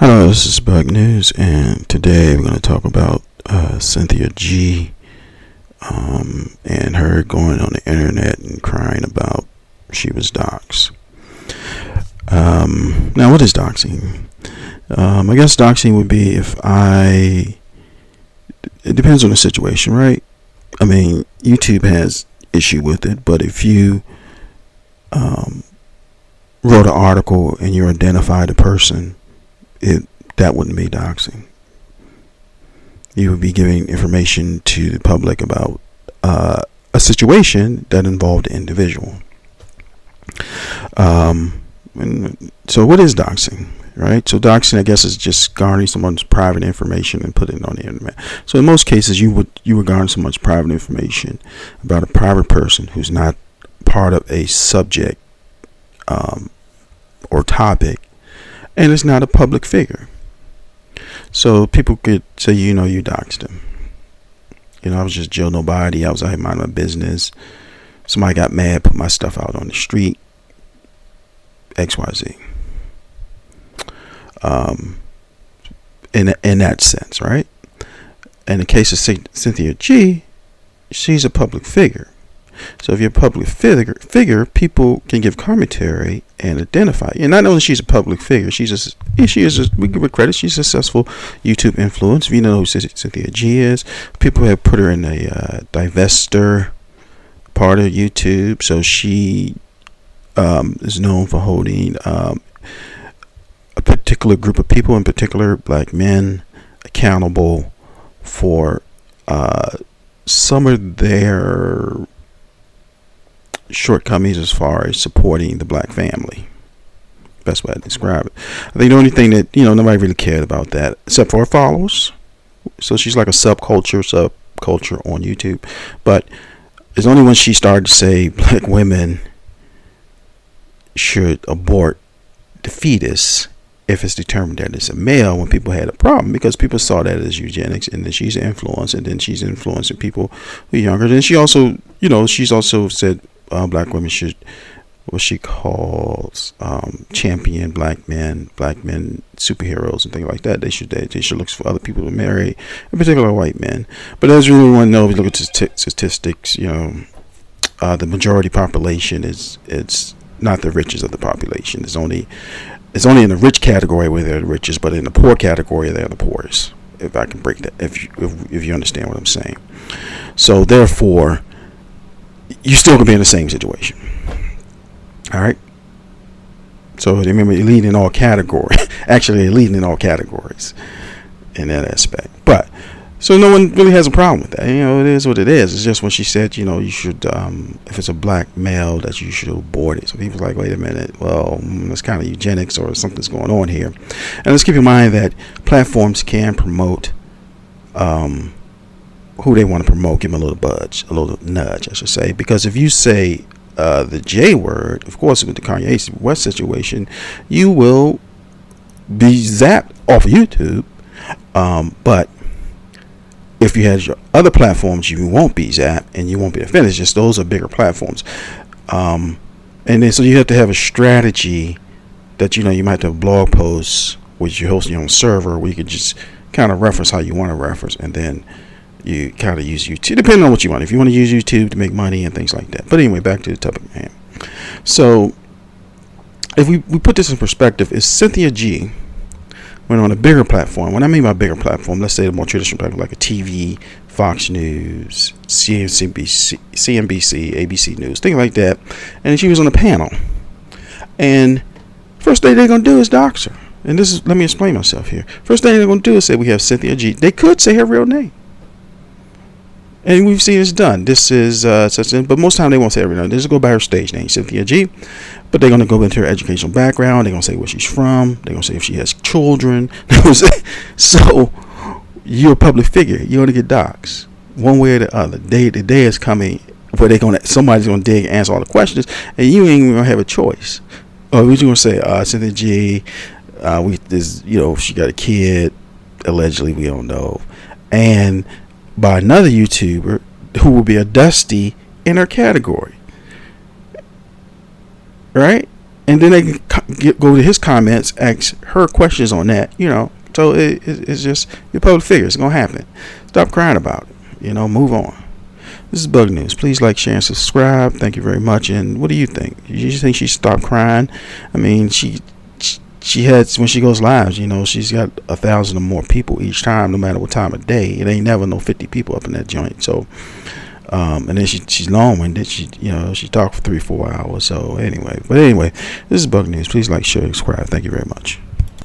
Hello, this is Bug News, and today we're going to talk about Cynthia G. And her going on the internet and crying about she was doxxed. Now, what is doxing? I guess doxing would be it depends on the situation, right? I mean, YouTube has issue with it, but if you wrote an article and you identified a person, that wouldn't be doxing. You would be giving information to the public about a situation that involved the individual. And so what is doxing, right? So doxing, I guess, is just garnering someone's private information and putting it on the internet. So in most cases, you would garner someone's private information about a private person who's not part of a subject or topic, and it's not a public figure. So people could say, you doxed him. I was just Joe Nobody. I was out here minding my business. Somebody got mad, put my stuff out on the street. XYZ. In that sense, right? In the case of Cynthia G, she's a public figure. So if you're a public figure, people can give commentary and identify. And not only she's a public figure, we give her credit, she's a successful YouTube influencer. If you know who Cynthia G is, people have put her in a divester part of YouTube. So she is known for holding a particular group of people, in particular black men, accountable for some of their shortcomings as far as supporting the black family. Best way to describe it. I think the only thing that nobody really cared about that, except for her followers. So she's like a subculture on YouTube. But it's only when she started to say black women should abort the fetus if it's determined that it's a male, when people had a problem, because people saw that as eugenics, and then she's an influence, and then she's influencing people who are younger. Then she also, she's also said black women should, what she calls champion black men superheroes and things like that. They should look for other people to marry, in particular white men. But as we want to know, if you look at statistics, the majority population it's not the richest of the population. It's only in the rich category where they're the richest, but in the poor category they're the poorest. If I can break that, if you understand what I'm saying. So therefore, you still could be in the same situation. All right. So remember, you're leading in all categories. Actually, you're leading in all categories in that aspect. But so no one really has a problem with that. It is what it is. It's just when she said, you should, if it's a black male, that you should abort it. So people's like, wait a minute. Well, that's kind of eugenics, or something's going on here. And let's keep in mind that platforms can promote who they want to promote, give them a little nudge, I should say. Because if you say the J word, of course, with the Kanye West situation, you will be zapped off of YouTube. But if you had your other platforms, you won't be zapped and you won't be offended. It's just those are bigger platforms. And then so you have to have a strategy that, you might have blog posts which you host your own server where you can just kind of reference how you want to reference, and then you kind of use YouTube, depending on what you want. If you want to use YouTube to make money and things like that. But anyway, back to the topic, man. So if we put this in perspective, is Cynthia G went on a bigger platform. When I mean by bigger platform, let's say a more traditional platform like a TV, Fox News, CNBC, ABC News, things like that. And she was on a panel. And first thing they're going to do is dox her. And let me explain myself here. First thing they're going to do is say we have Cynthia G. They could say her real name. And we've seen this done. This is but most of the time they won't say her real name. They just go by her stage name, Cynthia G. But they're going to go into her educational background. They're going to say where she's from. They're going to say if she has children. So you're a public figure. You're going to get doxxed one way or the other. The day is coming where somebody's going to dig and answer all the questions, and you ain't even going to have a choice. Or we're going to say, Cynthia G, she got a kid, allegedly, we don't know, and by another YouTuber who will be a Dusty in her category. Right? and then they can go to his comments, ask her questions on that. So it's just your public figure. It's gonna happen. Stop crying about it. Move on. This is Bug News. Please like, share, and subscribe. Thank you very much. And what do you think? You think she stopped crying? I mean, she had, when she goes live, she's got 1,000 or more people each time, no matter what time of day. It ain't never no 50 people up in that joint. So, and then she's long-winded. She talked for 3-4 hours. So anyway, this is Bug News. Please like, share, and subscribe. Thank you very much.